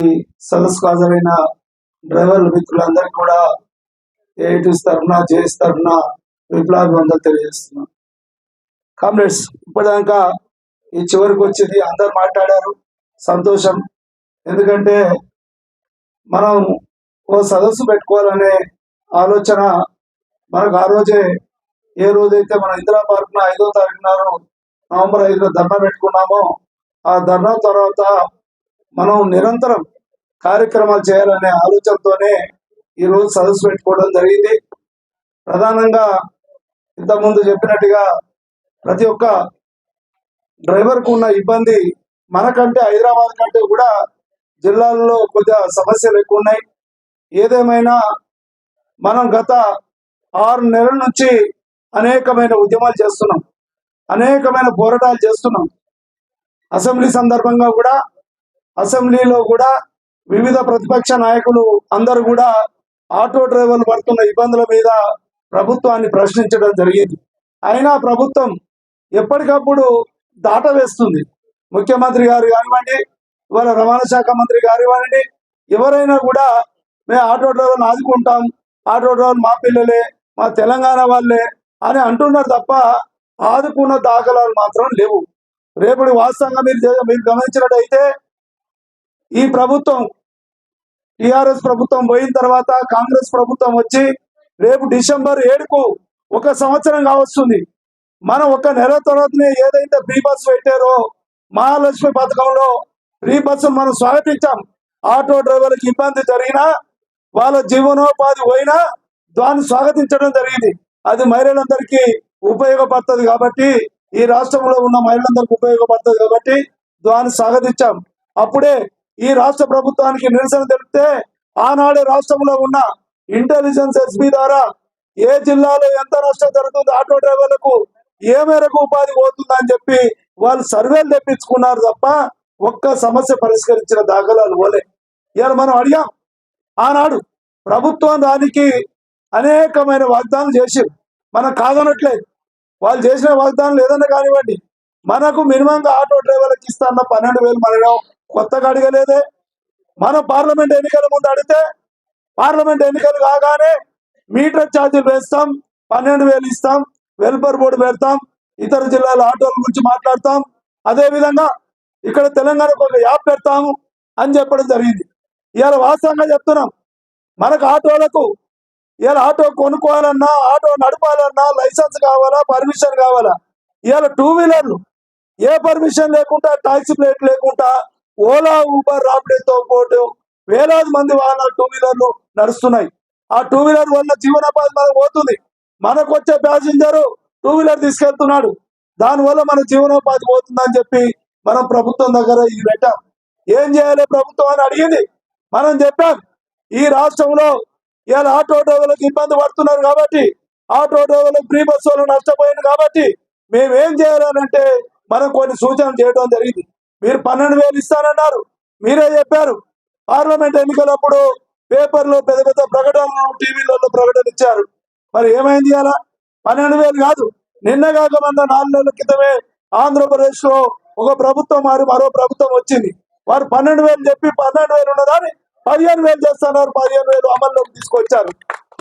సదస్సుకు హాజరైన డ్రైవర్ల మిత్రులందరికీ కూడా ఏఐటీసీ తరఫున జేఎస్ తరఫున విప్లవాభివందనలు తెలియజేస్తున్నాం. కామ్రేడ్స్, ఇప్పటిదాకా ఈ చివరికి వచ్చింది, అందరు మాట్లాడారు, సంతోషం. ఎందుకంటే మనం ఓ సదస్సు పెట్టుకోవాలనే ఆలోచన మనకు ఆ రోజే, ఏ రోజైతే మనం ఇందిరా పార్క్న 5వ తారీఖు నవంబర్ 5 ధర్నా పెట్టుకున్నామో, ఆ ధర్నా తర్వాత మనం నిరంతరం కార్యక్రమాలు చేయాలనే ఆలోచనతోనే ఈరోజు సదస్సు పెట్టుకోవడం జరిగింది. ప్రధానంగా ఇంతకుముందు చెప్పినట్టుగా ప్రతి ఒక్క డ్రైవర్కు ఉన్న ఇబ్బంది మనకంటే హైదరాబాద్ కంటే కూడా జిల్లాల్లో కొద్దిగా సమస్యలు ఎక్కువ ఉన్నాయి. ఏదేమైనా మనం గత 6 నెలల నుంచి అనేకమైన ఉద్యమాలు చేస్తున్నాం, అనేకమైన పోరాటాలు చేస్తున్నాం. అసెంబ్లీ సందర్భంగా కూడా, అసెంబ్లీలో కూడా వివిధ ప్రతిపక్ష నాయకులు అందరూ కూడా ఆటో డ్రైవర్లు పడుతున్న ఇబ్బందుల మీద ప్రభుత్వాన్ని ప్రశ్నించడం జరిగింది. అయినా ప్రభుత్వం ఎప్పటికప్పుడు దాట వేస్తుంది. ముఖ్యమంత్రి గారు కానివ్వండి, ఇవాళ రవాణా శాఖ మంత్రి గారు కానివ్వండి, ఎవరైనా కూడా మేము ఆటో డ్రైవర్లు ఆదుకుంటాం, ఆటో డ్రైవర్లు మా పిల్లలే, మా తెలంగాణ వాళ్ళే అని అంటున్నారు తప్ప ఆదుకున్న దాఖలాలు మాత్రం లేవు. రేపటి వాస్తవంగా మీరు గమనించినట్టయితే ఈ ప్రభుత్వం, టిఆర్ఎస్ ప్రభుత్వం పోయిన తర్వాత కాంగ్రెస్ ప్రభుత్వం వచ్చి రేపు డిసెంబర్ 7కు 1 సంవత్సరం కావస్తుంది. మనం 1 నెల తర్వాతనే ఏదైతే ఫ్రీ బస్ పెట్టారో, మహాలక్ష్మి పథకంలో ఫ్రీ బస్సును మనం స్వాగతించాం. ఆటో డ్రైవర్లకు ఇబ్బంది జరిగినా, వాళ్ళ జీవనోపాధి పోయినా దాన్ని స్వాగతించడం జరిగింది. అది మహిళలందరికీ ఉపయోగపడుతుంది కాబట్టి, ఈ రాష్ట్రంలో ఉన్న మహిళలందరికీ ఉపయోగపడుతుంది కాబట్టి దాన్ని స్వాగతించాం. అప్పుడే ఈ రాష్ట్ర ప్రభుత్వానికి నిరసన తెలిపితే ఆనాడే రాష్ట్రంలో ఉన్న ఇంటెలిజెన్స్ ఎస్పీ ద్వారా ఏ జిల్లాలో ఎంత నష్టం జరుగుతుంది, ఆటో డ్రైవర్లకు ఏ మేరకు ఉపాధి పోతుందని చెప్పి వాళ్ళు సర్వేలు తెప్పించుకున్నారు తప్ప ఒక్క సమస్య పరిష్కరించిన దాఖలాలు పోలే. ఇవాళ మనం అడిగాం, ఆనాడు ప్రభుత్వం దానికి అనేకమైన వాగ్దానాలు చేసి, మనం కాదనట్లేదు. వాళ్ళు చేసిన వాగ్దానాలు ఏదన్నా కానివ్వండి, మనకు మినిమంగా ఆటో డ్రైవర్లకు ఇస్తాన్న 12,000 మనం కొత్తగా అడగలేదే. మనం పార్లమెంట్ ఎన్నికల ముందు అడిగితే, పార్లమెంట్ ఎన్నికలు కాగానే మీటర్ ఛార్జీలు వేస్తాం, 12,000 ఇస్తాం, వెల్ఫేర్ బోర్డు పెడతాం, ఇతర జిల్లాల ఆటోల గురించి మాట్లాడతాం, అదేవిధంగా ఇక్కడ తెలంగాణకు ఒక యాప్ పెడతాము అని చెప్పడం జరిగింది. ఇవాళ వాస్తవంగా చెప్తున్నాం, మనకు ఆటోలకు ఇవాళ ఆటో కొనుక్కోవాలన్నా, ఆటో నడపాలన్నా లైసెన్స్ కావాలా, పర్మిషన్ కావాలా. ఇవాళ 2 వీలర్లు ఏ పర్మిషన్ లేకుండా, టాక్సీ ప్లేట్ లేకుండా ఓలా, ఊబర్, రాపిడోతో పాటు వేలాది మంది వాహనాలు 2 వీలర్లు నడుస్తున్నాయి. ఆ 2 వీలర్ వల్ల జీవనోపాధి మనకు పోతుంది. మనకు వచ్చే ప్యాసింజరు 2 వీలర్ తీసుకెళ్తున్నాడు, దానివల్ల మన జీవనోపాధి పోతుందని చెప్పి మనం ప్రభుత్వం దగ్గర ఇది పెట్టాం. ఏం చేయాలి ప్రభుత్వం అని అడిగింది. మనం చెప్పాం, ఈ రాష్ట్రంలో ఇవాళ ఆటో డ్రైవర్లకు ఇబ్బంది పడుతున్నారు కాబట్టి, ఆటో డ్రైవర్లకు ఫ్రీ బస్సులు నష్టపోయింది కాబట్టి మేమేం చేయాలనంటే మనం కొన్ని సూచనలు చేయడం జరిగింది. మీరు 12,000 ఇస్తానన్నారు, మీరే చెప్పారు. పార్లమెంట్ ఎన్నికలప్పుడు పేపర్లో పెద్ద పెద్ద ప్రకటనలు, టీవీలలో ప్రకటన ఇచ్చారు. మరి ఏమైంది? అలా 12,000 కాదు, నిన్న కాక మొన్న 4 నెలల క్రితమే ఆంధ్రప్రదేశ్ లో ఒక ప్రభుత్వం మారి మరో ప్రభుత్వం వచ్చింది. వారు 12,000 చెప్పి 12,000 ఉన్నదాన్ని 15,000 చేస్తున్నారు, 15,000 అమల్లోకి తీసుకొచ్చారు.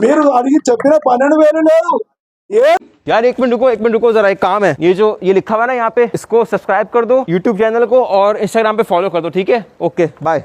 మీరు అడిగి చెప్పిన 12,000 లేదు. यार एक मिनट रुको जरा, एक काम है। ये लिखा हुआ है ना यहाँ पे, इसको सब्सक्राइब कर दो यूट्यूब चैनल को, और इंस्टाग्राम पे फॉलो कर दो, ठीक है? Okay bye.